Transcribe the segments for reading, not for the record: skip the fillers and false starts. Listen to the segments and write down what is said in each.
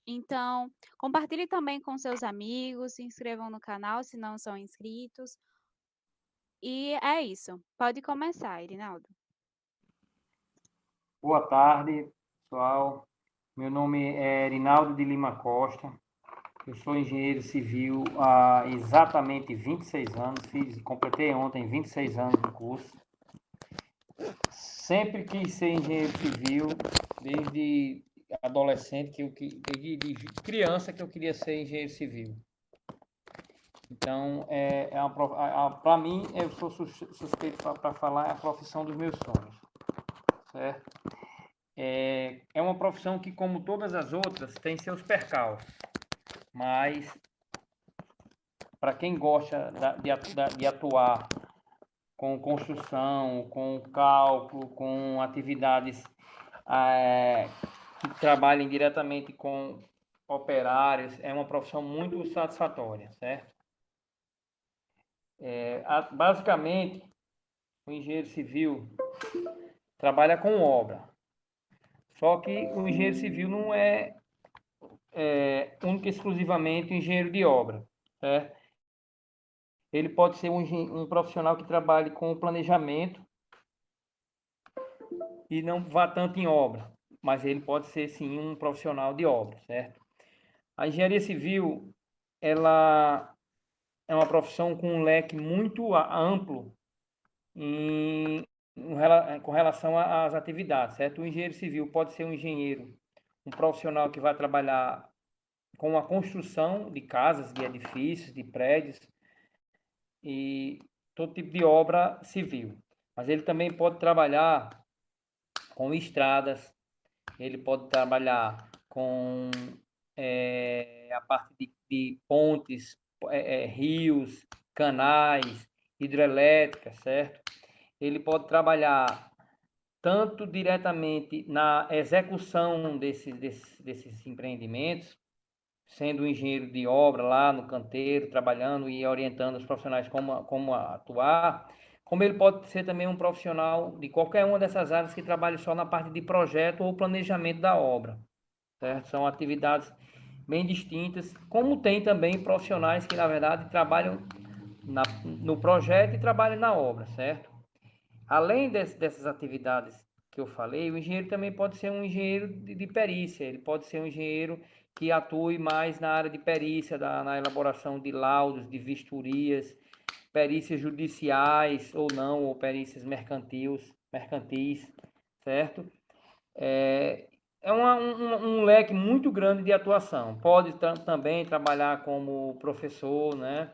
Então, compartilhe também com seus amigos, se inscrevam no canal se não são inscritos. E é isso. Pode começar, Irinaldo. Boa tarde, pessoal. Meu nome é Rinaldo de Lima Costa. Eu sou engenheiro civil há exatamente 26 anos. Completei ontem 26 anos de curso. Sempre quis ser engenheiro civil, desde adolescente, desde criança que eu queria ser engenheiro civil. Então, para mim, eu sou suspeito para falar, é a profissão dos meus sonhos, certo? É uma profissão que, como todas as outras, tem seus percalços, mas para quem gosta de atuar com construção, com cálculo, com atividades que trabalhem diretamente com operários, é uma profissão muito satisfatória, certo? Basicamente, o engenheiro civil trabalha com obra, só que o engenheiro civil não é único e exclusivamente engenheiro de obra, certo? Ele pode ser um profissional que trabalhe com planejamento e não vá tanto em obra, mas ele pode ser sim um profissional de obra, certo? A engenharia civil, ela é uma profissão com um leque muito amplo em, com relação às atividades, certo? O engenheiro civil pode ser um engenheiro, um profissional que vai trabalhar com a construção de casas, de edifícios, de prédios, e todo tipo de obra civil. Mas ele também pode trabalhar com estradas, ele pode trabalhar com a parte de pontes, rios, canais, hidrelétricas, certo? Ele pode trabalhar tanto diretamente na execução desses empreendimentos, sendo um engenheiro de obra lá no canteiro, trabalhando e orientando os profissionais como atuar, como ele pode ser também um profissional de qualquer uma dessas áreas que trabalhe só na parte de projeto ou planejamento da obra, certo? São atividades bem distintas, como tem também profissionais que, na verdade, trabalham no projeto e trabalham na obra, certo? Além dessas atividades que eu falei, o engenheiro também pode ser um engenheiro de perícia, ele pode ser um engenheiro que atue mais na área de perícia, na elaboração de laudos, de vistorias, perícias judiciais ou não, ou perícias mercantis, certo? É um leque muito grande de atuação. Pode também trabalhar como professor, né?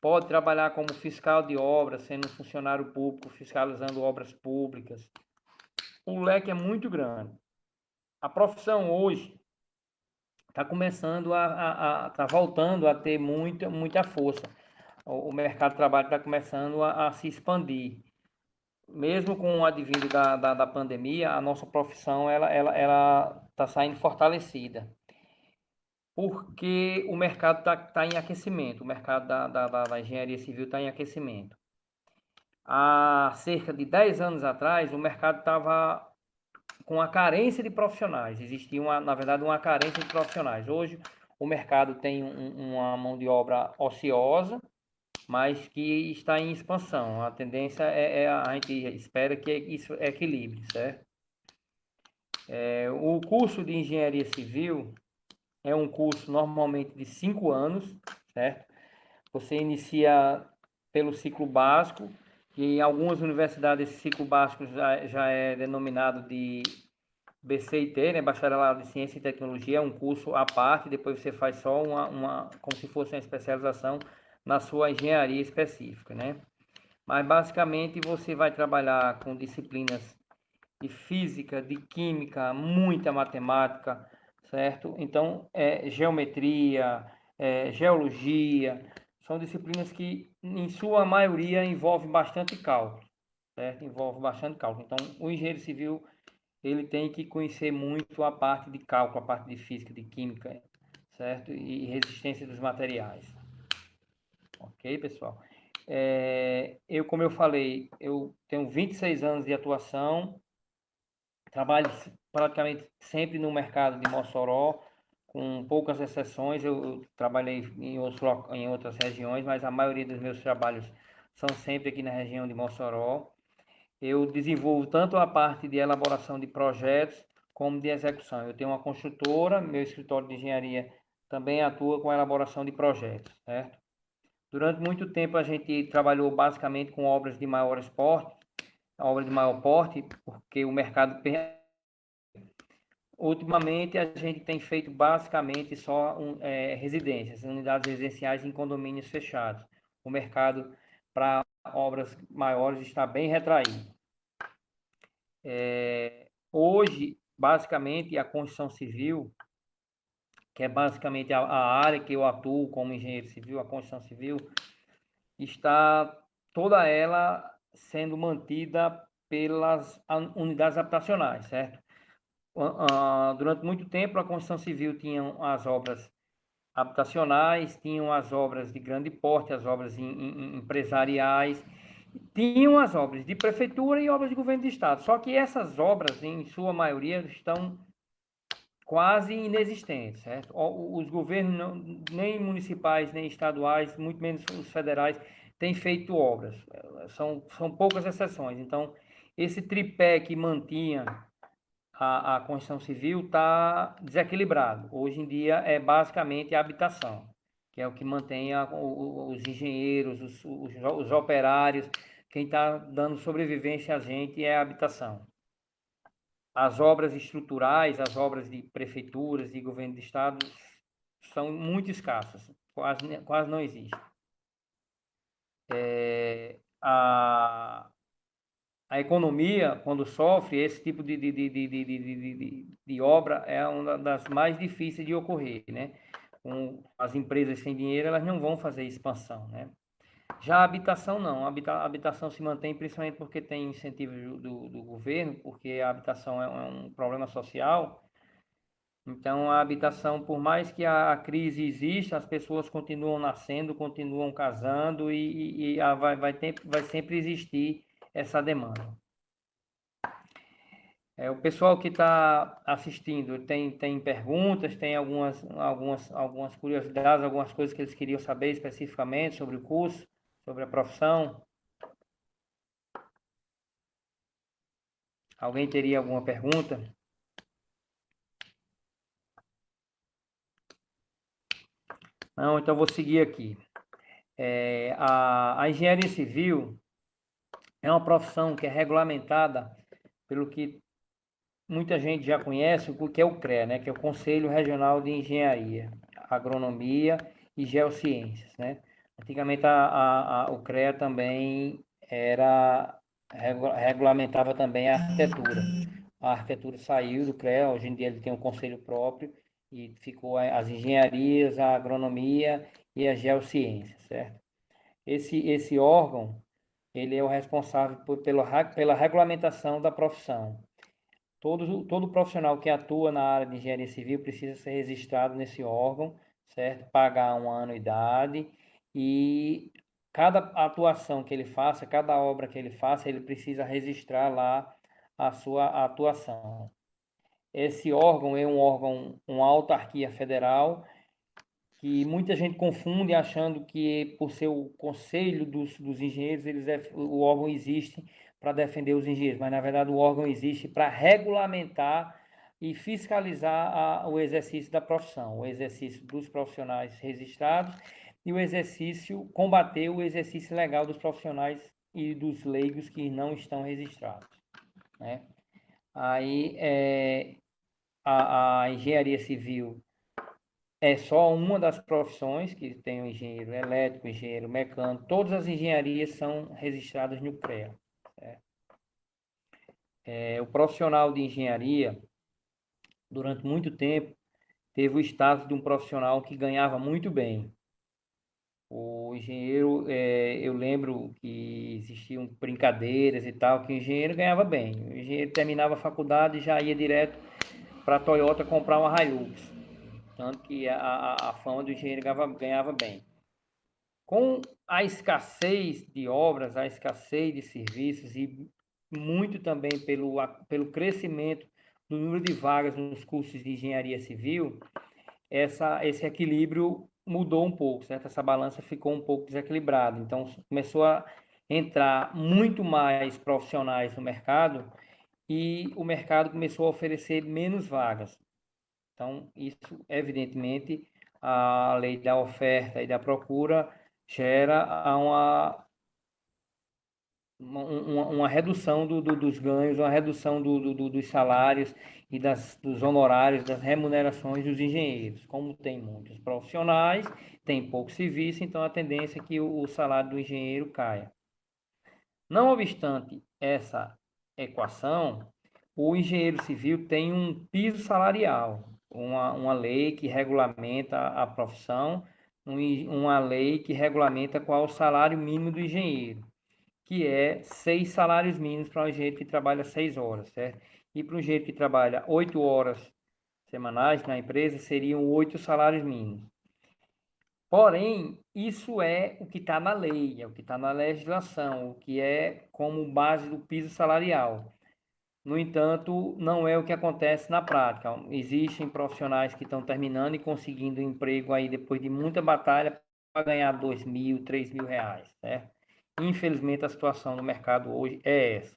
Pode trabalhar como fiscal de obras, sendo um funcionário público, fiscalizando obras públicas. O leque é muito grande. A profissão hoje está começando está voltando a ter muita força. O mercado de trabalho está começando a se expandir. Mesmo com o advindo da pandemia, a nossa profissão ela está saindo fortalecida. Porque o mercado está em aquecimento, o mercado da engenharia civil está em aquecimento. Há cerca de 10 anos atrás, o mercado estava com a carência de profissionais. Existia, na verdade, uma carência de profissionais. Hoje, o mercado tem uma mão de obra ociosa, mas que está em expansão. A tendência a gente espera que isso equilibre, certo? O curso de engenharia civil é um curso normalmente de 5 anos, certo? Você inicia pelo ciclo básico, e em algumas universidades esse ciclo básico já é denominado de BCIT, né? Bacharelado de Ciência e Tecnologia, é um curso à parte, depois você faz só como se fosse uma especialização na sua engenharia específica, né? Mas basicamente você vai trabalhar com disciplinas de física, de química, muita matemática, certo? Então, geometria, geologia, são disciplinas que, em sua maioria, envolvem bastante cálculo, certo? Envolve bastante cálculo. Então, o engenheiro civil, ele tem que conhecer muito a parte de cálculo, a parte de física, de química, certo? E resistência dos materiais. Ok, pessoal? Como eu falei, eu tenho 26 anos de atuação, Trabalho praticamente sempre no mercado de Mossoró, com poucas exceções. Eu trabalhei em outras regiões, mas a maioria dos meus trabalhos são sempre aqui na região de Mossoró. Eu desenvolvo tanto a parte de elaboração de projetos como de execução. Eu tenho uma construtora, meu escritório de engenharia também atua com a elaboração de projetos, certo? Durante muito tempo a gente trabalhou basicamente com obras de maior porte, porque o mercado. Ultimamente a gente tem feito basicamente só residências, unidades residenciais em condomínios fechados. O mercado para obras maiores está bem retraído. Hoje, basicamente, a construção civil, que é basicamente a área que eu atuo como engenheiro civil, a construção civil, está toda ela sendo mantida pelas unidades habitacionais, certo? Durante muito tempo, a construção civil tinha as obras habitacionais, tinham as obras de grande porte, as obras empresariais, tinham as obras de prefeitura e obras de governo de estado. Só que essas obras, em sua maioria, estão quase inexistentes, certo? Os governos, nem municipais, nem estaduais, muito menos os federais, têm feito obras. São poucas exceções. Então, esse tripé que mantinha a construção civil está desequilibrado. Hoje em dia é basicamente a habitação, que é o que mantém os engenheiros, os operários, quem está dando sobrevivência a gente é a habitação. As obras estruturais, as obras de prefeituras e governo de estado são muito escassas, quase não existem. A economia, quando sofre, esse tipo de obra é uma das mais difíceis de ocorrer, né? Com as empresas sem dinheiro, elas não vão fazer expansão, né? Já a habitação não, a habitação se mantém principalmente porque tem incentivo do governo, porque a habitação é um problema social. Então, a habitação, por mais que a crise exista, as pessoas continuam nascendo, continuam casando vai sempre existir essa demanda. O pessoal que está assistindo tem perguntas, tem algumas curiosidades, algumas coisas que eles queriam saber especificamente sobre o curso, sobre a profissão. Alguém teria alguma pergunta? Não, então vou seguir aqui. A engenharia civil é uma profissão que é regulamentada pelo que muita gente já conhece, o que é o CREA, né? Que é o Conselho Regional de Engenharia, Agronomia e Geociências, né? Antigamente o CREA também regulamentava também a arquitetura. A arquitetura saiu do CREA, hoje em dia ele tem um conselho próprio e ficou as engenharias, a agronomia e as geociências, certo? Esse órgão, ele é o responsável pela regulamentação da profissão. Todo profissional que atua na área de engenharia civil precisa ser registrado nesse órgão, certo? Pagar uma anuidade e cada atuação que ele faça, cada obra que ele faça, ele precisa registrar lá a sua atuação. Esse órgão é um órgão, uma autarquia federal, que muita gente confunde achando que por ser o conselho dos engenheiros, o órgão existe para defender os engenheiros, mas na verdade o órgão existe para regulamentar e fiscalizar o exercício da profissão, o exercício dos profissionais registrados e combater o exercício legal dos profissionais e dos leigos que não estão registrados, né? Aí a engenharia civil é só uma das profissões que tem o engenheiro elétrico, engenheiro mecânico, todas as engenharias são registradas no CREA. O profissional de engenharia, durante muito tempo, teve o status de um profissional que ganhava muito bem. O engenheiro, eu lembro que existiam brincadeiras e tal, que o engenheiro ganhava bem. O engenheiro terminava a faculdade e já ia direto para a Toyota comprar uma Hilux. Tanto que a fama do engenheiro ganhava bem. Com a escassez de obras, a escassez de serviços e muito também pelo crescimento do número de vagas nos cursos de engenharia civil, esse equilíbrio mudou um pouco, certo? Essa balança ficou um pouco desequilibrada. Então, começou a entrar muito mais profissionais no mercado e o mercado começou a oferecer menos vagas. Então, isso, evidentemente, a lei da oferta e da procura gera uma redução dos ganhos, uma redução dos salários e dos honorários, das remunerações dos engenheiros. Como tem muitos profissionais, tem pouco serviço, então a tendência é que o salário do engenheiro caia. Não obstante essa equação, o engenheiro civil tem um piso salarial, uma lei que regulamenta a profissão, uma lei que regulamenta qual é o salário mínimo do engenheiro, que é 6 salários mínimos para um engenheiro que trabalha 6 horas, certo? E para um engenheiro que trabalha 8 horas semanais na empresa, seriam 8 salários mínimos. Porém, isso é o que está na lei, é o que está na legislação, o que é como base do piso salarial. No entanto, não é o que acontece na prática. Existem profissionais que estão terminando e conseguindo emprego aí depois de muita batalha para ganhar 2.000, 3.000 reais, certo? Infelizmente, a situação no mercado hoje é essa.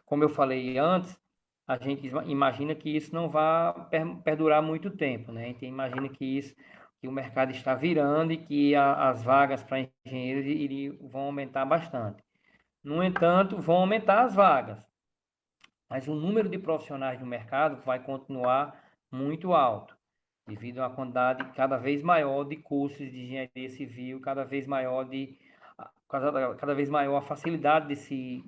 Como eu falei antes, a gente imagina que isso não vai perdurar muito tempo, né? A gente imagina que o mercado está virando e que as vagas para engenheiros vão aumentar bastante. No entanto, vão aumentar as vagas, mas o número de profissionais no mercado vai continuar muito alto, devido a uma quantidade cada vez maior de cursos de engenharia civil, cada vez maior a facilidade de se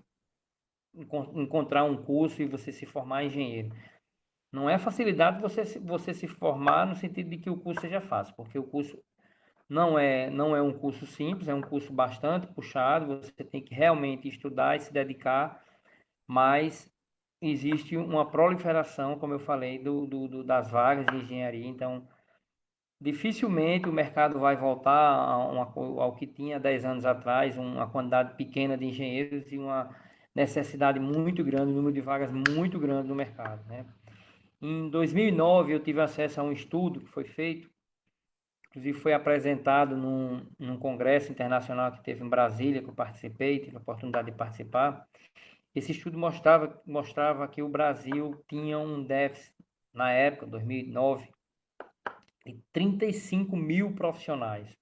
encontrar um curso e você se formar engenheiro. Não é facilidade você se formar no sentido de que o curso seja fácil, porque o curso não é um curso simples, é um curso bastante puxado, você tem que realmente estudar e se dedicar, mas existe uma proliferação, como eu falei, das vagas de engenharia, então dificilmente o mercado vai voltar ao que tinha 10 anos atrás, uma quantidade pequena de engenheiros e uma necessidade muito grande, um número de vagas muito grande no mercado, né? Em 2009, eu tive acesso a um estudo que foi feito, inclusive foi apresentado num congresso internacional que teve em Brasília, que eu participei, tive a oportunidade de participar. Esse estudo mostrava que o Brasil tinha um déficit, na época, 2009, de 35 mil profissionais.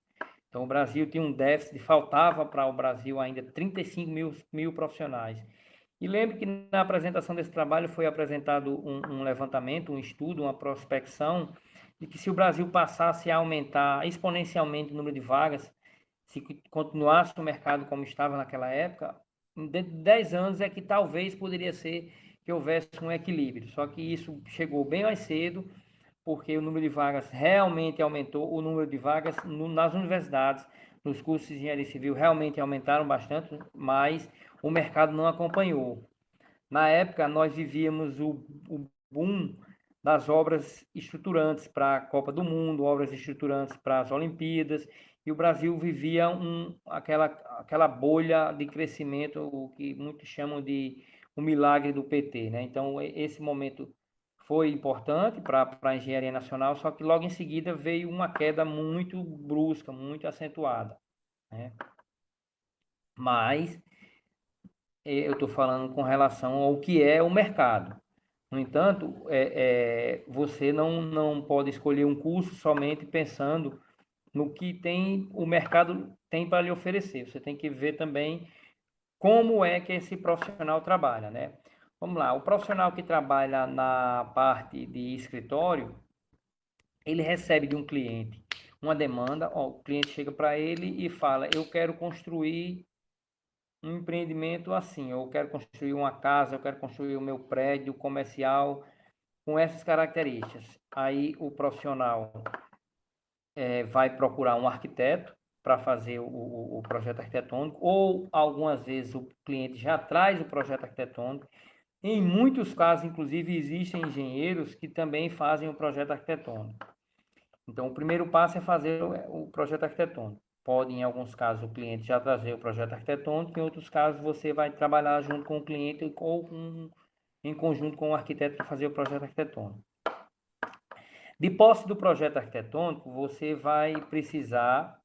Então, o Brasil tinha um déficit, faltava para o Brasil ainda 35 mil profissionais. E lembre que na apresentação desse trabalho foi apresentado um levantamento, um estudo, uma prospecção, de que se o Brasil passasse a aumentar exponencialmente o número de vagas, se continuasse o mercado como estava naquela época, dentro de 10 anos é que talvez poderia ser que houvesse um equilíbrio. Só que isso chegou bem mais cedo, porque o número de vagas realmente aumentou, o número de vagas nas universidades, nos cursos de engenharia civil realmente aumentaram bastante, mas o mercado não acompanhou. Na época, nós vivíamos o boom das obras estruturantes para a Copa do Mundo, obras estruturantes para as Olimpíadas, e o Brasil vivia aquela bolha de crescimento, o que muitos chamam de o milagre do PT, né? Então, esse momento foi importante para a engenharia nacional, só que logo em seguida veio uma queda muito brusca, muito acentuada, né? Mas eu estou falando com relação ao que é o mercado. No entanto, você não pode escolher um curso somente pensando no que o mercado tem para lhe oferecer. Você tem que ver também como é que esse profissional trabalha, né? Vamos lá, o profissional que trabalha na parte de escritório, ele recebe de um cliente uma demanda, ó, o cliente chega para ele e fala: eu quero construir um empreendimento assim, eu quero construir uma casa, eu quero construir o meu prédio comercial com essas características. Aí o profissional vai procurar um arquiteto para fazer o projeto arquitetônico, ou algumas vezes o cliente já traz o projeto arquitetônico. Em muitos casos, inclusive, existem engenheiros que também fazem o projeto arquitetônico. Então, o primeiro passo é fazer o projeto arquitetônico. Pode, em alguns casos, o cliente já trazer o projeto arquitetônico, em outros casos, você vai trabalhar junto com o cliente ou com em conjunto com o arquiteto para fazer o projeto arquitetônico. De posse do projeto arquitetônico, você vai precisar,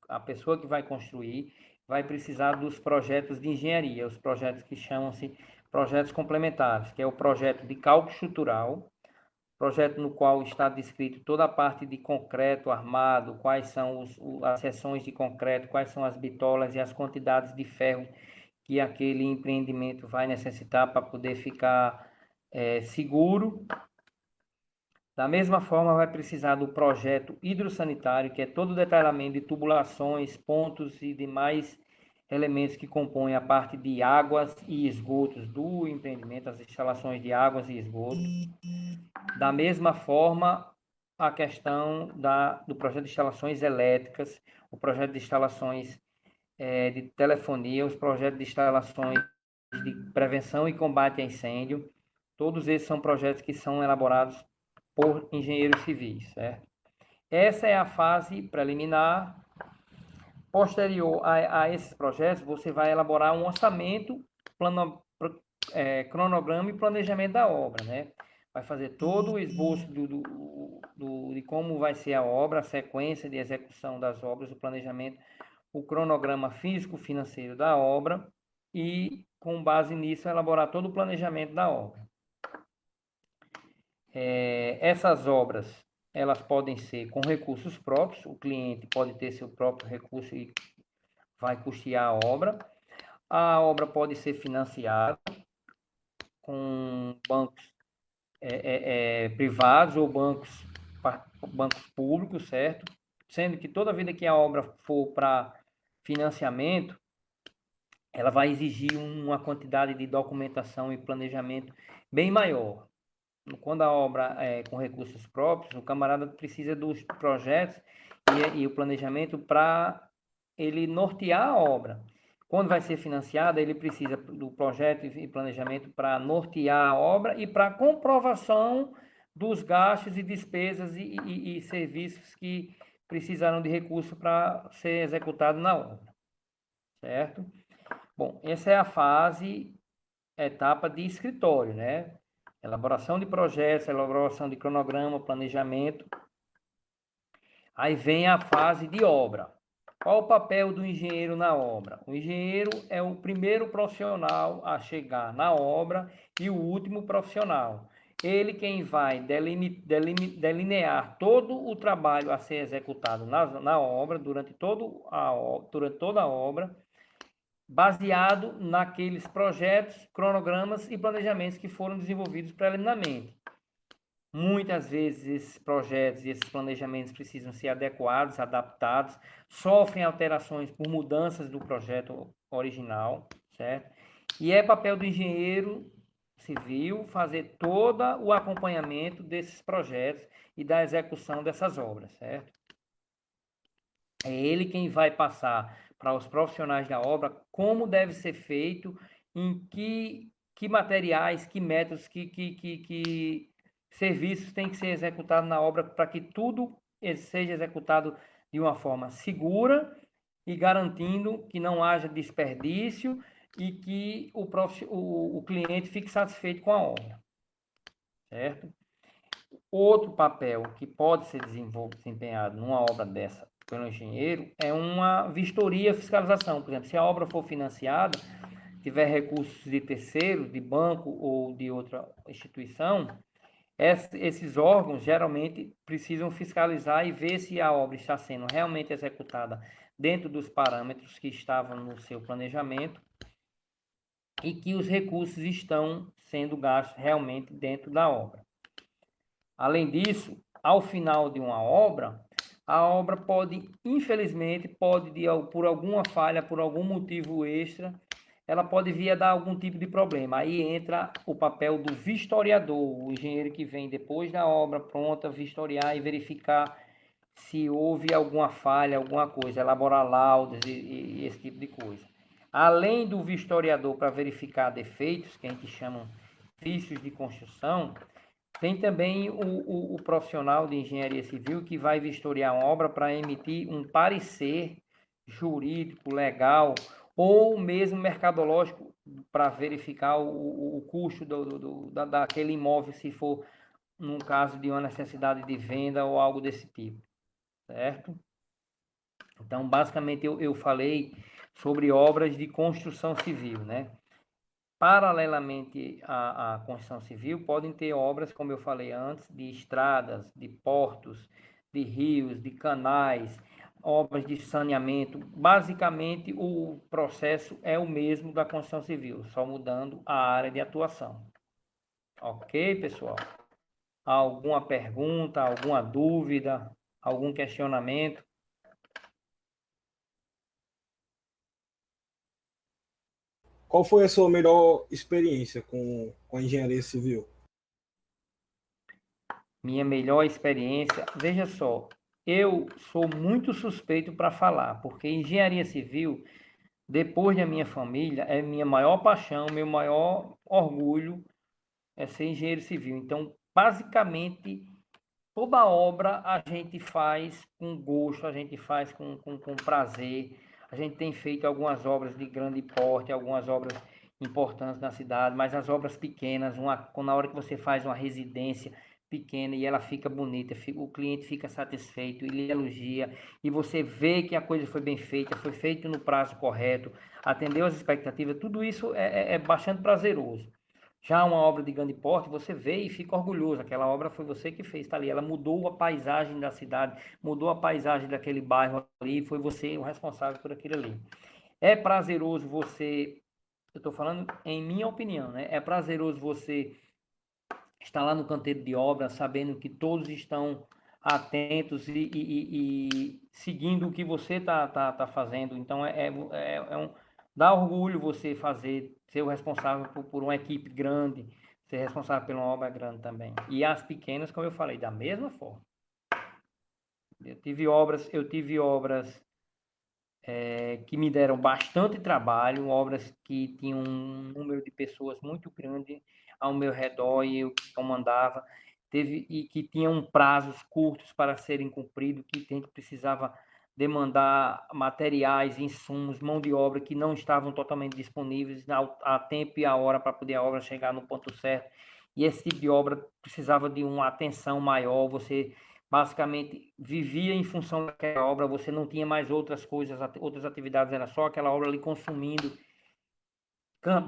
a pessoa que vai construir, vai precisar dos projetos de engenharia, os projetos que chamam-se projetos complementares, que é o projeto de cálculo estrutural, projeto no qual está descrito toda a parte de concreto armado, quais são as seções de concreto, quais são as bitolas e as quantidades de ferro que aquele empreendimento vai necessitar para poder ficar seguro. Da mesma forma, vai precisar do projeto hidrossanitário, que é todo o detalhamento de tubulações, pontos e demais elementos que compõem a parte de águas e esgotos do empreendimento, as instalações de águas e esgotos. Da mesma forma, a questão do projeto de instalações elétricas, o projeto de instalações de telefonia, os projetos de instalações de prevenção e combate a incêndio. Todos esses são projetos que são elaborados por engenheiros civis, certo? Essa é a fase preliminar. Posterior a esses projetos, você vai elaborar um orçamento, cronograma e planejamento da obra, né? Vai fazer todo o esboço de como vai ser a obra, a sequência de execução das obras, o planejamento, o cronograma físico-financeiro da obra e, com base nisso, elaborar todo o planejamento da obra. Essas obras, elas podem ser com recursos próprios, o cliente pode ter seu próprio recurso e vai custear a obra. A obra pode ser financiada com bancos privados ou bancos públicos, certo? Sendo que toda vida que a obra for para financiamento, ela vai exigir uma quantidade de documentação e planejamento bem maior. Quando a obra é com recursos próprios, o camarada precisa dos projetos e o planejamento para ele nortear a obra. Quando vai ser financiada, ele precisa do projeto e planejamento para nortear a obra e para comprovação dos gastos e despesas e serviços que precisaram de recurso para ser executado na obra, certo? Bom, essa é a etapa de escritório, né? Elaboração de projetos, elaboração de cronograma, planejamento. Aí vem a fase de obra. Qual o papel do engenheiro na obra? O engenheiro é o primeiro profissional a chegar na obra e o último profissional. Ele quem vai delinear todo o trabalho a ser executado na obra, durante toda a obra, baseado naqueles projetos, cronogramas e planejamentos que foram desenvolvidos preliminarmente. Muitas vezes esses projetos e esses planejamentos precisam ser adequados, adaptados, sofrem alterações por mudanças do projeto original, certo? E é papel do engenheiro civil fazer todo o acompanhamento desses projetos e da execução dessas obras, certo? É ele quem vai passar para os profissionais da obra como deve ser feito, em que materiais, que métodos, que serviços têm que ser executados na obra para que tudo seja executado de uma forma segura e garantindo que não haja desperdício e que o cliente fique satisfeito com a obra, certo? Outro papel que pode ser desempenhado numa obra dessa pelo engenheiro é uma vistoria, fiscalização. Por exemplo, se a obra for financiada, tiver recursos de terceiros, de banco ou de outra instituição, esses órgãos geralmente precisam fiscalizar e ver se a obra está sendo realmente executada dentro dos parâmetros que estavam no seu planejamento e que os recursos estão sendo gastos realmente dentro da obra. Além disso, ao final de uma obra, a obra pode, infelizmente, por alguma falha, por algum motivo extra, ela pode vir a dar algum tipo de problema. Aí entra o papel do vistoriador, o engenheiro que vem depois da obra pronta, vistoriar e verificar se houve alguma falha, alguma coisa, elaborar laudos e esse tipo de coisa. Além do vistoriador para verificar defeitos, que a gente chama vícios de construção, tem também o profissional de engenharia civil que vai vistoriar uma obra para emitir um parecer jurídico, legal, ou mesmo mercadológico para verificar o custo daquele imóvel, se for num caso de uma necessidade de venda ou algo desse tipo, certo? Então, basicamente, eu falei sobre obras de construção civil, né? Paralelamente à construção civil, podem ter obras, como eu falei antes, de estradas, de portos, de rios, de canais, obras de saneamento. Basicamente, o processo é o mesmo da construção civil, só mudando a área de atuação. Ok, pessoal? Alguma pergunta, alguma dúvida, algum questionamento? Qual foi a sua melhor experiência com a engenharia civil? Minha melhor experiência, veja só, eu sou muito suspeito para falar, porque engenharia civil, depois da minha família, é minha maior paixão, meu maior orgulho é ser engenheiro civil. Então, basicamente, toda obra a gente faz com gosto, a gente faz com prazer. A gente tem feito algumas obras de grande porte, algumas obras importantes na cidade, mas as obras pequenas, na hora que você faz uma residência pequena e ela fica bonita, o cliente fica satisfeito, ele elogia, e você vê que a coisa foi bem feita, foi feito no prazo correto, atendeu as expectativas, tudo isso é bastante prazeroso. Já uma obra de grande porte, você vê e fica orgulhoso. Aquela obra foi você que fez, tá ali. Ela mudou a paisagem da cidade, mudou a paisagem daquele bairro ali, foi você o responsável por aquilo ali. É prazeroso você, eu estou falando em minha opinião, né? É prazeroso você estar lá no canteiro de obra, sabendo que todos estão atentos e seguindo o que você tá fazendo. Então, dá orgulho você fazer, ser o responsável por uma equipe grande, ser responsável por uma obra grande também. E as pequenas, como eu falei, da mesma forma. Eu tive obras que me deram bastante trabalho, obras que tinham um número de pessoas muito grande ao meu redor e eu comandava, e que tinham prazos curtos para serem cumpridos, que precisava demandar materiais, insumos, mão de obra que não estavam totalmente disponíveis a tempo e a hora para poder a obra chegar no ponto certo. E esse tipo de obra precisava de uma atenção maior, você basicamente vivia em função daquela obra, você não tinha mais outras coisas, outras atividades, era só aquela obra ali consumindo,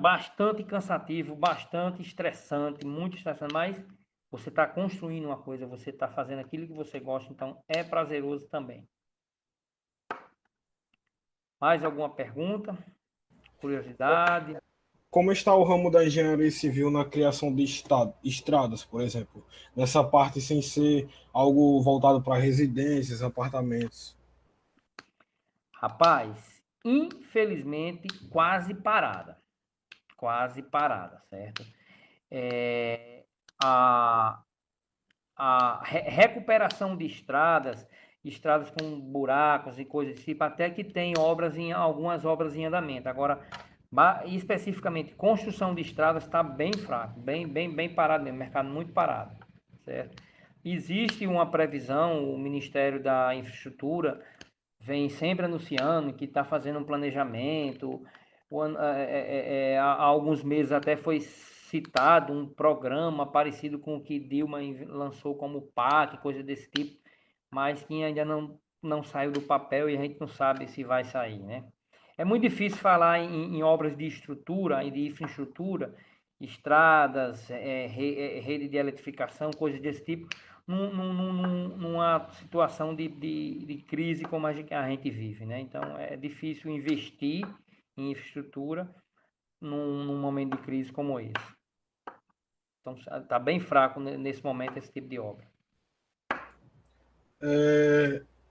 bastante cansativo, bastante estressante, muito estressante, mas você está construindo uma coisa, você está fazendo aquilo que você gosta, então é prazeroso também. Mais alguma pergunta? Curiosidade? Como está o ramo da engenharia civil na criação de estradas, por exemplo? Nessa parte sem ser algo voltado para residências, apartamentos. Rapaz, infelizmente quase parada, certo? É, a, a recuperação de estradas, estradas com buracos e coisas desse tipo, até que tem algumas obras em andamento. Agora, especificamente, construção de estradas está bem fraco, bem parado mesmo, mercado muito parado, certo? Existe uma previsão, o Ministério da Infraestrutura vem sempre anunciando que está fazendo um planejamento. Há alguns meses até foi citado um programa parecido com o que Dilma lançou como PAC, coisa desse tipo, mas que ainda não saiu do papel e a gente não sabe se vai sair, né? É muito difícil falar em obras de estrutura e de infraestrutura, estradas, rede de eletrificação, coisas desse tipo, numa situação de crise como a gente vive, né? Então é difícil investir em infraestrutura num momento de crise como esse. Então está bem fraco nesse momento esse tipo de obra.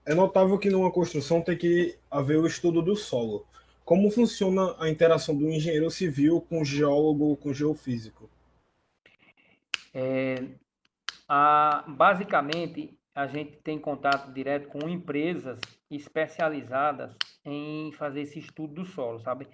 É notável que numa construção tem que haver o estudo do solo. Como funciona a interação do engenheiro civil com o geólogo, com o geofísico? Basicamente, a gente tem contato direto com empresas especializadas em fazer esse estudo do solo, sabe?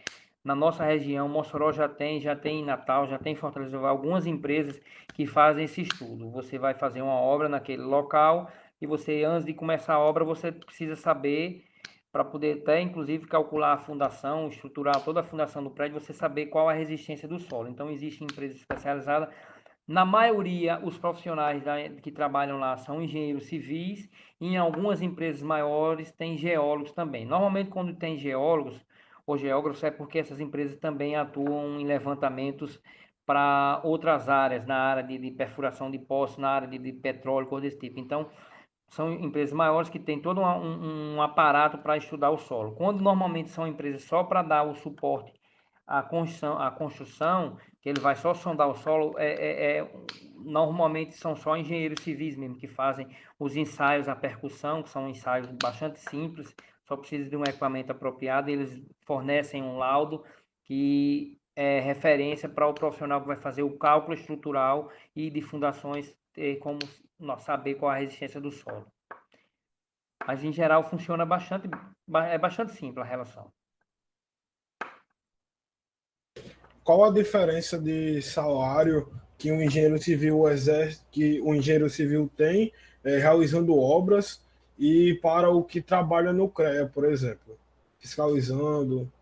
Na nossa região, Mossoró já tem em Natal, já tem em Fortaleza, algumas empresas que fazem esse estudo. Você vai fazer uma obra naquele local e você, antes de começar a obra, você precisa saber para poder até, inclusive, calcular a fundação, estruturar toda a fundação do prédio, você saber qual a resistência do solo. Então, existe empresa especializada. Na maioria, os profissionais que trabalham lá são engenheiros civis, e em algumas empresas maiores tem geólogos também. Normalmente, quando tem geólogos ou geógrafos, é porque essas empresas também atuam em levantamentos para outras áreas, na área de perfuração de poços, na área de petróleo, coisa desse tipo. Então, são empresas maiores que têm todo um aparato para estudar o solo. Quando normalmente são empresas só para dar o suporte à construção, que ele vai só sondar o solo, normalmente são só engenheiros civis mesmo que fazem os ensaios, a percussão, que são ensaios bastante simples, só precisa de um equipamento apropriado, e eles fornecem um laudo que é referência para o profissional que vai fazer o cálculo estrutural e de fundações, como nós saber qual a resistência do solo. Mas, em geral, funciona bastante, é bastante simples a relação. Qual a diferença de salário que um engenheiro civil que o engenheiro civil tem realizando obras e para o que trabalha no CREA, por exemplo, fiscalizando?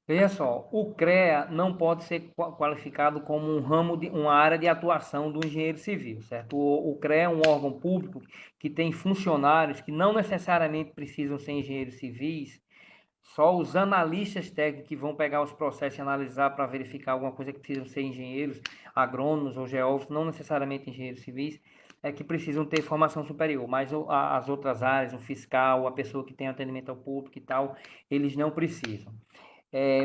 Veja só, o CREA não pode ser qualificado como um ramo uma área de atuação do engenheiro civil, certo? O CREA é um órgão público que tem funcionários que não necessariamente precisam ser engenheiros civis. Só os analistas técnicos que vão pegar os processos e analisar para verificar alguma coisa que precisam ser engenheiros, agrônomos ou geólogos, não necessariamente engenheiros civis, é que precisam ter formação superior, mas as outras áreas, o fiscal, a pessoa que tem atendimento ao público e tal, eles não precisam.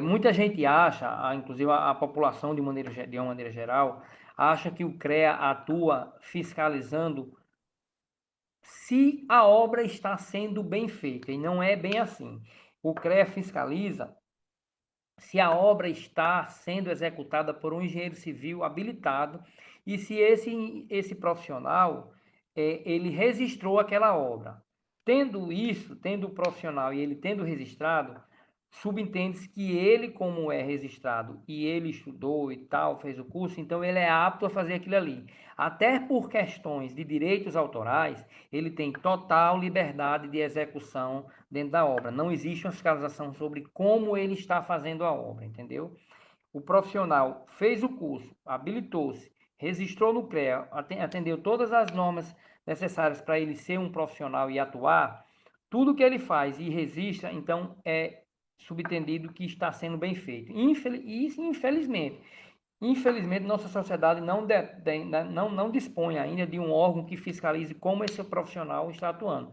Muita gente acha, inclusive a população de uma maneira geral, acha que o CREA atua fiscalizando se a obra está sendo bem feita, e não é bem assim. O CREA fiscaliza se a obra está sendo executada por um engenheiro civil habilitado e se esse profissional ele registrou aquela obra. Tendo isso, tendo o profissional e ele tendo registrado, subentende-se que ele, como é registrado e ele estudou e tal, fez o curso, então ele é apto a fazer aquilo ali. Até por questões de direitos autorais, ele tem total liberdade de execução dentro da obra. Não existe uma fiscalização sobre como ele está fazendo a obra, entendeu? O profissional fez o curso, habilitou-se, registrou no CREA, atendeu todas as normas necessárias para ele ser um profissional e atuar, tudo que ele faz e registra, então é subentendido que está sendo bem feito. Infelizmente, nossa sociedade não dispõe ainda de um órgão que fiscalize como esse profissional está atuando.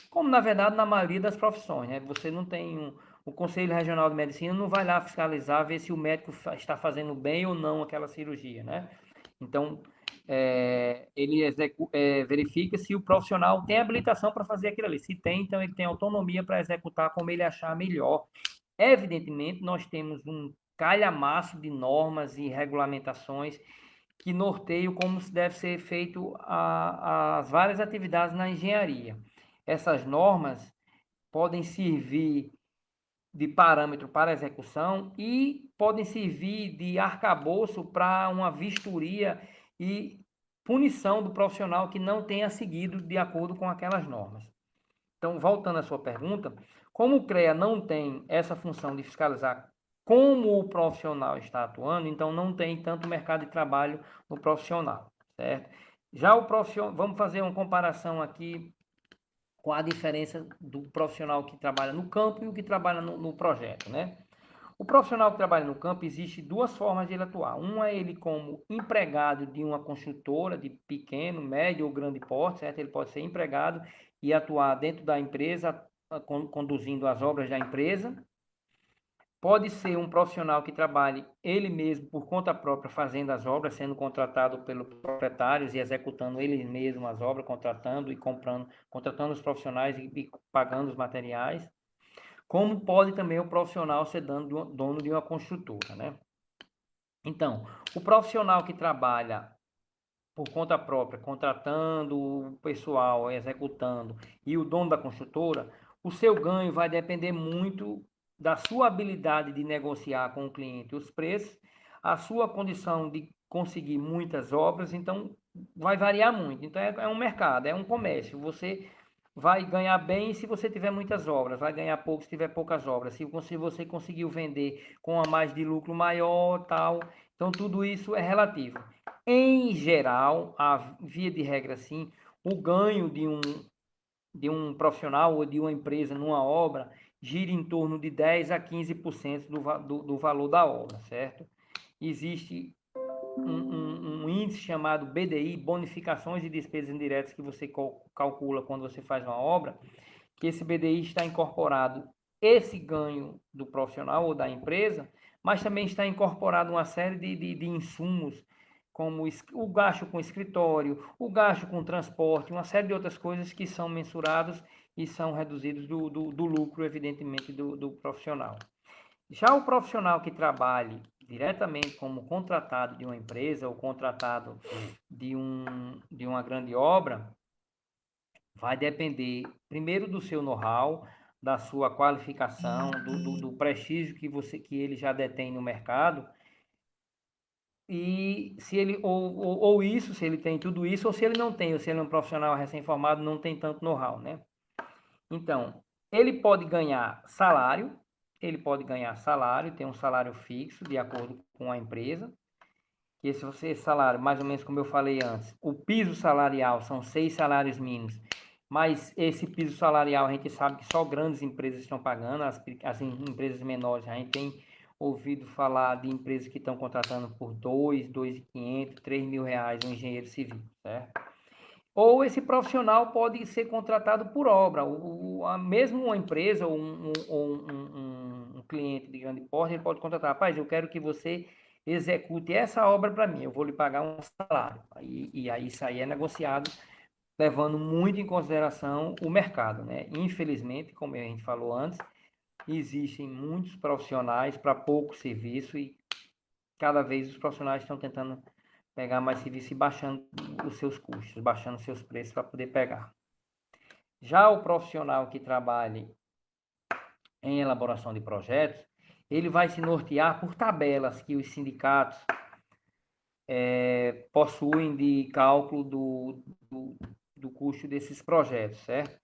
Como, na verdade, na maioria das profissões, né? Você não tem o Conselho Regional de Medicina não vai lá fiscalizar, ver se o médico está fazendo bem ou não aquela cirurgia, né? Então, ele verifica se o profissional tem habilitação para fazer aquilo ali. Se tem, então ele tem autonomia para executar como ele achar melhor. Evidentemente, nós temos um calhamaço de normas e regulamentações que norteiam como se deve ser feito as várias atividades na engenharia. Essas normas podem servir de parâmetro para execução e podem servir de arcabouço para uma vistoria e punição do profissional que não tenha seguido de acordo com aquelas normas. Então, voltando à sua pergunta, como o CREA não tem essa função de fiscalizar como o profissional está atuando, então não tem tanto mercado de trabalho no profissional, certo? Já o profissional, vamos fazer uma comparação aqui com a diferença do profissional que trabalha no campo e o que trabalha no projeto, né? O profissional que trabalha no campo, existe duas formas de ele atuar. Uma é ele como empregado de uma construtora de pequeno, médio ou grande porte, certo? Ele pode ser empregado e atuar dentro da empresa, conduzindo as obras da empresa. Pode ser um profissional que trabalhe ele mesmo por conta própria fazendo as obras, sendo contratado pelos proprietários e executando ele mesmo as obras, contratando e comprando, contratando os profissionais e pagando os materiais. Como pode também o profissional ser dono de uma construtora, né? Então, o profissional que trabalha por conta própria, contratando o pessoal, executando, e o dono da construtora, o seu ganho vai depender muito da sua habilidade de negociar com o cliente os preços, a sua condição de conseguir muitas obras, então vai variar muito. Então é um mercado, é um comércio. Você vai ganhar bem se você tiver muitas obras, vai ganhar pouco se tiver poucas obras. Se você conseguiu vender com a margem de lucro maior, tal. Então, tudo isso é relativo. Em geral, a via de regra, sim, o ganho de um profissional ou de uma empresa numa obra gira em torno de 10 a 15% do valor da obra, certo? Existe um índice chamado BDI, bonificações de despesas indiretas, que você calcula quando você faz uma obra, que esse BDI está incorporado esse ganho do profissional ou da empresa, mas também está incorporado uma série de insumos, como o gasto com escritório, o gasto com transporte, uma série de outras coisas que são mensurados e são reduzidos do lucro, evidentemente, do profissional. Já o profissional que trabalhe diretamente como contratado de uma empresa ou contratado de uma grande obra, vai depender primeiro do seu know-how, da sua qualificação, do prestígio que ele já detém no mercado, e se ele ou isso, se ele tem tudo isso, ou se ele não tem, ou se ele é um profissional recém-formado, não tem tanto know-how, né? Então, ele pode ganhar salário, tem um salário fixo de acordo com a empresa. E esse salário, mais ou menos como eu falei antes, o piso salarial são 6 salários mínimos, mas esse piso salarial a gente sabe que só grandes empresas estão pagando, as empresas menores, a gente tem ouvido falar de empresas que estão contratando por 2.500, 3 mil reais um engenheiro civil, certo? Ou esse profissional pode ser contratado por obra, mesmo uma empresa ou um cliente de grande porte, ele pode contratar, rapaz, eu quero que você execute essa obra para mim, eu vou lhe pagar um salário. E aí isso aí é negociado, levando muito em consideração o mercado, né? Infelizmente, como a gente falou antes, existem muitos profissionais para pouco serviço e cada vez os profissionais estão tentando pegar mais serviço e baixando os seus custos, baixando os seus preços para poder pegar. Já o profissional que trabalhe em elaboração de projetos, ele vai se nortear por tabelas que os sindicatos possuem de cálculo do custo desses projetos, certo?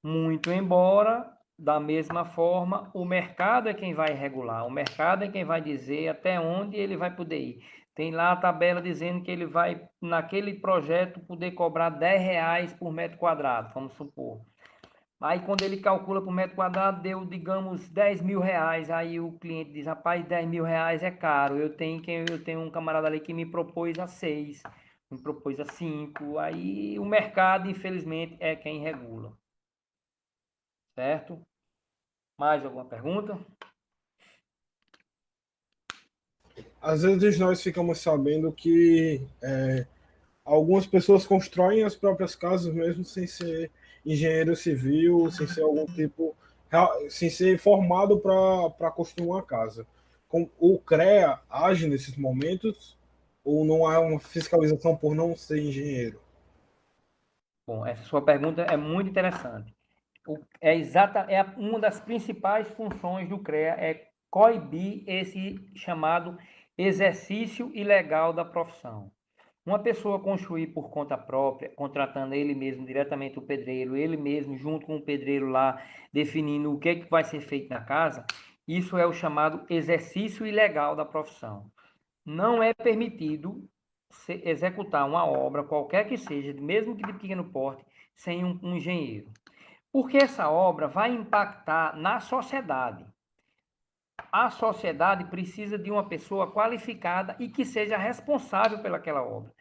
Muito embora, da mesma forma, o mercado é quem vai regular, o mercado é quem vai dizer até onde ele vai poder ir. Tem lá a tabela dizendo que ele vai, naquele projeto, poder cobrar R$ 10 por metro quadrado, vamos supor. Aí, quando ele calcula por metro quadrado, deu, digamos, 10 mil reais. Aí o cliente diz, rapaz, 10 mil reais é caro. Eu tenho um camarada ali que me propôs a 6, me propôs a 5. Aí o mercado, infelizmente, é quem regula. Certo? Mais alguma pergunta? Às vezes nós ficamos sabendo que algumas pessoas constroem as próprias casas mesmo sem ser engenheiro civil, sem ser algum tipo, sem ser formado para construir uma casa. O CREA age nesses momentos ou não há uma fiscalização por não ser engenheiro? Bom, essa sua pergunta é muito interessante. Uma das principais funções do CREA é coibir esse chamado exercício ilegal da profissão. Uma pessoa construir por conta própria, contratando ele mesmo, diretamente o pedreiro, ele mesmo, junto com o pedreiro lá, definindo o que é que vai ser feito na casa, isso é o chamado exercício ilegal da profissão. Não é permitido executar uma obra, qualquer que seja, mesmo que de pequeno porte, sem um engenheiro. Porque essa obra vai impactar na sociedade. A sociedade precisa de uma pessoa qualificada e que seja responsável pelaquela obra.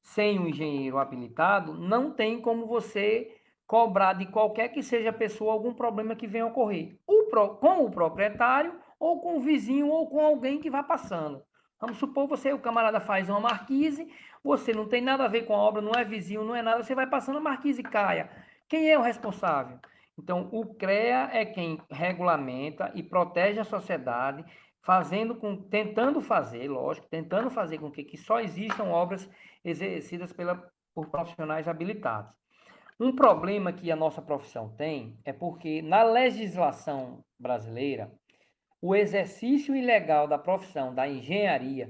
Sem um engenheiro habilitado, não tem como você cobrar de qualquer que seja a pessoa algum problema que venha ocorrer, com o proprietário, ou com o vizinho, ou com alguém que vá passando. Vamos supor, o camarada faz uma marquise, você não tem nada a ver com a obra, não é vizinho, não é nada, você vai passando a marquise e caia. Quem é o responsável? Então, o CREA é quem regulamenta e protege a sociedade, tentando fazer com que só existam obras exercidas por profissionais habilitados. Um problema que a nossa profissão tem é porque na legislação brasileira, o exercício ilegal da profissão da engenharia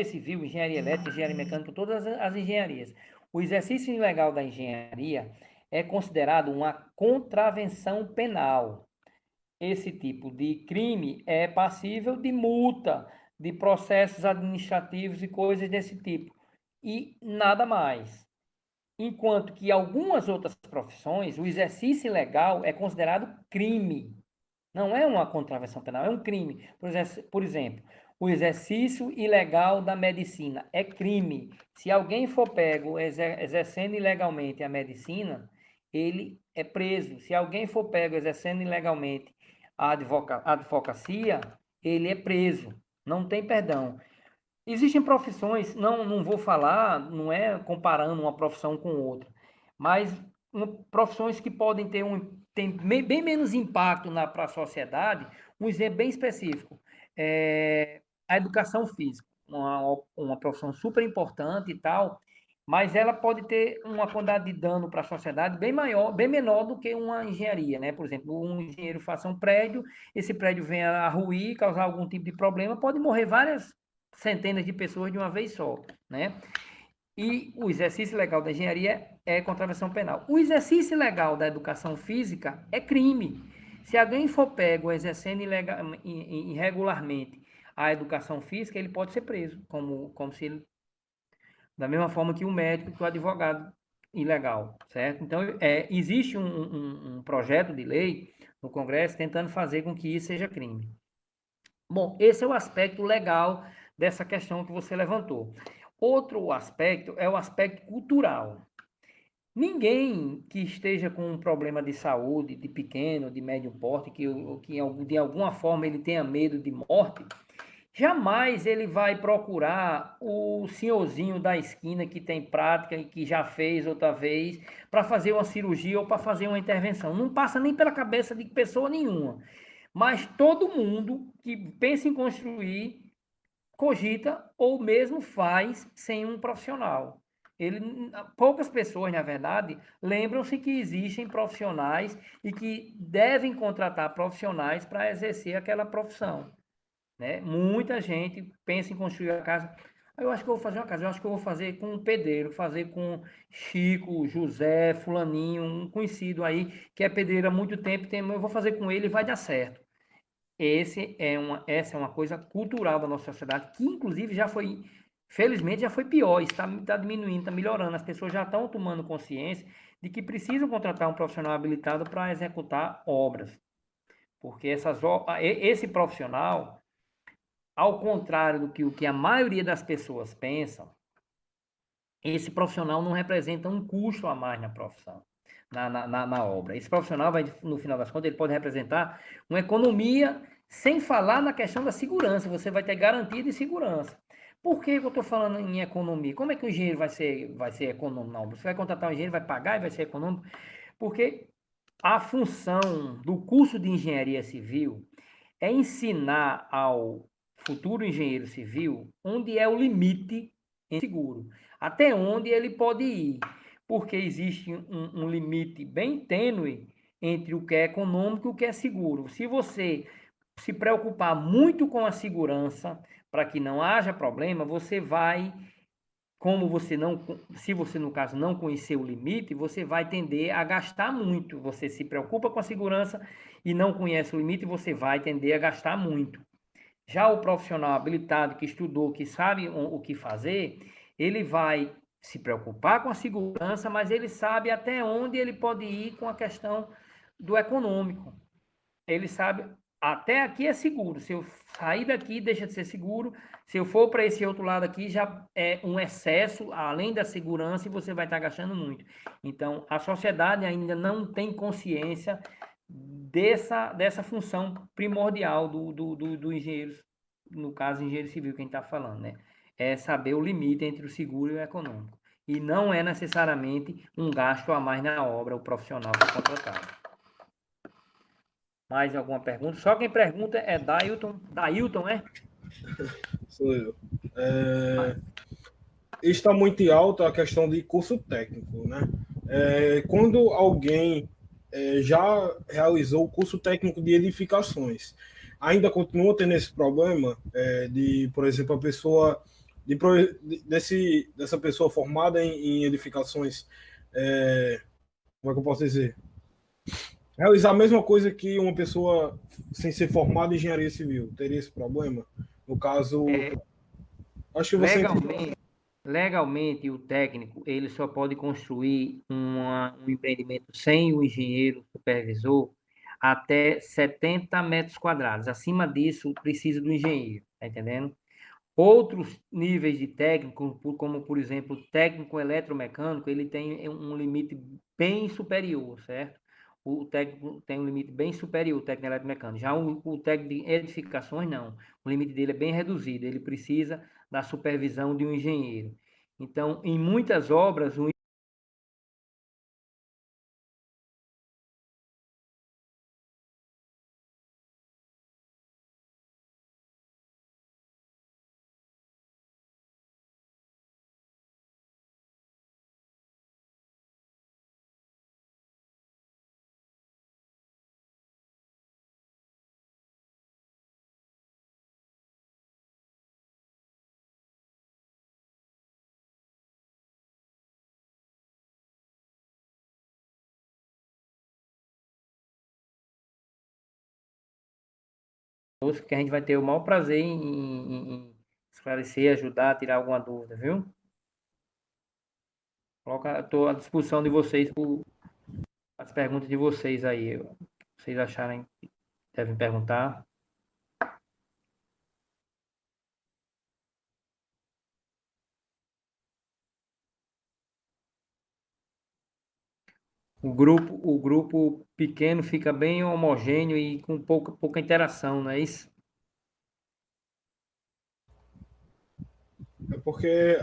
civil, engenharia elétrica, engenharia mecânica, todas as engenharias, o exercício ilegal da engenharia é considerado uma contravenção penal. Esse tipo de crime é passível de multa, de processos administrativos e coisas desse tipo, e nada mais. Enquanto que algumas outras profissões, o exercício ilegal é considerado crime. Não é uma contravenção penal, é um crime. Por exemplo, o exercício ilegal da medicina é crime. Se alguém for pego exercendo ilegalmente a medicina, ele é preso. Se alguém for pego exercendo ilegalmente a advocacia, ele é preso. Não tem perdão. Existem profissões, não vou falar, não é comparando uma profissão com outra, mas profissões que podem ter tem bem menos impacto para a sociedade. Um exemplo bem específico é a educação física, uma profissão super importante e tal, mas ela pode ter uma quantidade de dano para a sociedade bem maior, bem menor do que uma engenharia, né? Por exemplo, um engenheiro faça um prédio, esse prédio venha a ruir, causar algum tipo de problema, pode morrer várias centenas de pessoas de uma vez só, né? E o exercício legal da engenharia é contravenção penal. O exercício legal da educação física é crime. Se alguém for pego exercendo irregularmente a educação física, ele pode ser preso, como se ele, da mesma forma que o médico, que o advogado ilegal, certo? Então, existe um projeto de lei no Congresso tentando fazer com que isso seja crime. Bom, esse é o aspecto legal dessa questão que você levantou. Outro aspecto é o aspecto cultural. Ninguém que esteja com um problema de saúde, de pequeno, de médio porte, que de alguma forma ele tenha medo de morte, jamais ele vai procurar o senhorzinho da esquina que tem prática e que já fez outra vez para fazer uma cirurgia ou para fazer uma intervenção. Não passa nem pela cabeça de pessoa nenhuma. Mas todo mundo que pensa em construir cogita ou mesmo faz sem um profissional. Poucas pessoas, na verdade, lembram-se que existem profissionais e que devem contratar profissionais para exercer aquela profissão, né? Muita gente pensa em construir a casa. Eu acho que eu vou fazer uma casa, eu acho que eu vou fazer com um pedreiro, fazer com Chico, José, fulaninho, um conhecido aí que é pedreiro há muito tempo, eu vou fazer com ele e vai dar certo. Essa é uma coisa cultural da nossa sociedade, que inclusive já foi, felizmente já foi pior, está diminuindo, está melhorando. As pessoas já estão tomando consciência de que precisam contratar um profissional habilitado para executar obras. Porque esse profissional, ao contrário do que a maioria das pessoas pensam, esse profissional não representa um custo a mais na profissão, na obra. Esse profissional vai, no final das contas, ele pode representar uma economia, sem falar na questão da segurança. Você vai ter garantia de segurança. Por que eu estou falando em economia? Como é que o engenheiro vai ser econômico na obra? Você vai contratar um engenheiro, vai pagar e vai ser econômico? Porque a função do curso de engenharia civil é ensinar ao futuro engenheiro civil onde é o limite em seguro, até onde ele pode ir, porque existe um limite bem tênue entre o que é econômico e o que é seguro. Se você se preocupar muito com a segurança, para que não haja problema, você vai, se você no caso não conhecer o limite, você vai tender a gastar muito. Você se preocupa com a segurança e não conhece o limite, você vai tender a gastar muito. Já o profissional habilitado que estudou, que sabe o que fazer, ele vai se preocupar com a segurança, mas ele sabe até onde ele pode ir com a questão do econômico. Ele sabe, até aqui é seguro. Se eu sair daqui, deixa de ser seguro. Se eu for para esse outro lado aqui, já é um excesso, além da segurança, e você vai estar gastando muito. Então, a sociedade ainda não tem consciência dessa função primordial do engenheiro, no caso, engenheiro civil, quem está falando, né? É saber o limite entre o seguro e o econômico. E não é necessariamente um gasto a mais na obra, o profissional que é contratado. Mais alguma pergunta? Só quem pergunta é Dailton, é? Sou eu. Está muito alta a questão de curso técnico, né? Quando alguém já realizou o curso técnico de edificações, ainda continua tendo esse problema de, por exemplo, a pessoa dessa pessoa formada em edificações como é que eu posso dizer? Realizar a mesma coisa que uma pessoa sem ser formada em engenharia civil. Teria esse problema? No caso, acho que você entendeu. Legalmente, legalmente, o técnico ele só pode construir um empreendimento sem o engenheiro supervisor até 70 metros quadrados. Acima disso, precisa do engenheiro, tá entendendo? Outros níveis de técnico, como por exemplo, o técnico eletromecânico, ele tem um limite bem superior, certo? O técnico tem um limite bem superior, o técnico eletromecânico. Já o técnico de edificações, não. O limite dele é bem reduzido. Ele precisa da supervisão de um engenheiro. Então, em muitas obras, que a gente vai ter o maior prazer em esclarecer, ajudar, tirar alguma dúvida, viu? Estou à disposição de vocês por as perguntas de vocês aí. Vocês acharem que devem perguntar. O grupo pequeno fica bem homogêneo e com pouca interação, não é isso? É porque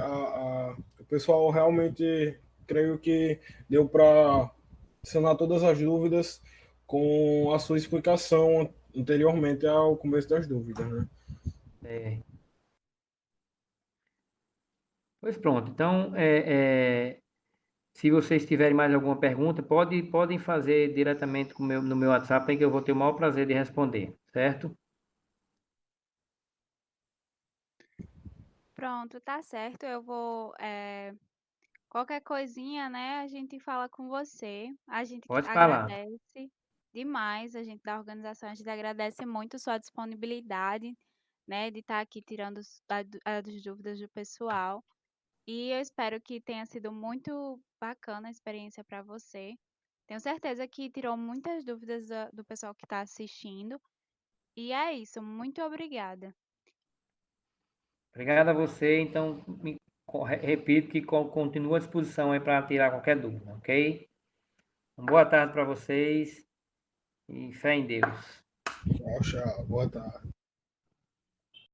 o pessoal realmente, creio que deu para sanar todas as dúvidas com a sua explicação anteriormente ao começo das dúvidas, né? É. Pois pronto. Então, se vocês tiverem mais alguma pergunta, podem fazer diretamente no meu WhatsApp, aí que eu vou ter o maior prazer de responder, certo? Pronto, tá certo. Eu vou. Qualquer coisinha, né? A gente fala com você. A gente Pode falar. agradece demais, a gente da organização, a gente agradece muito sua disponibilidade, né? De estar aqui tirando as dúvidas do pessoal. E eu espero que tenha sido muito bacana a experiência para você. Tenho certeza que tirou muitas dúvidas do pessoal que está assistindo. E é isso, muito obrigada. Obrigado a você. Então, repito que continuo à disposição aí para tirar qualquer dúvida, ok? Uma boa tarde para vocês e fé em Deus. Tchau, tchau. Boa tarde.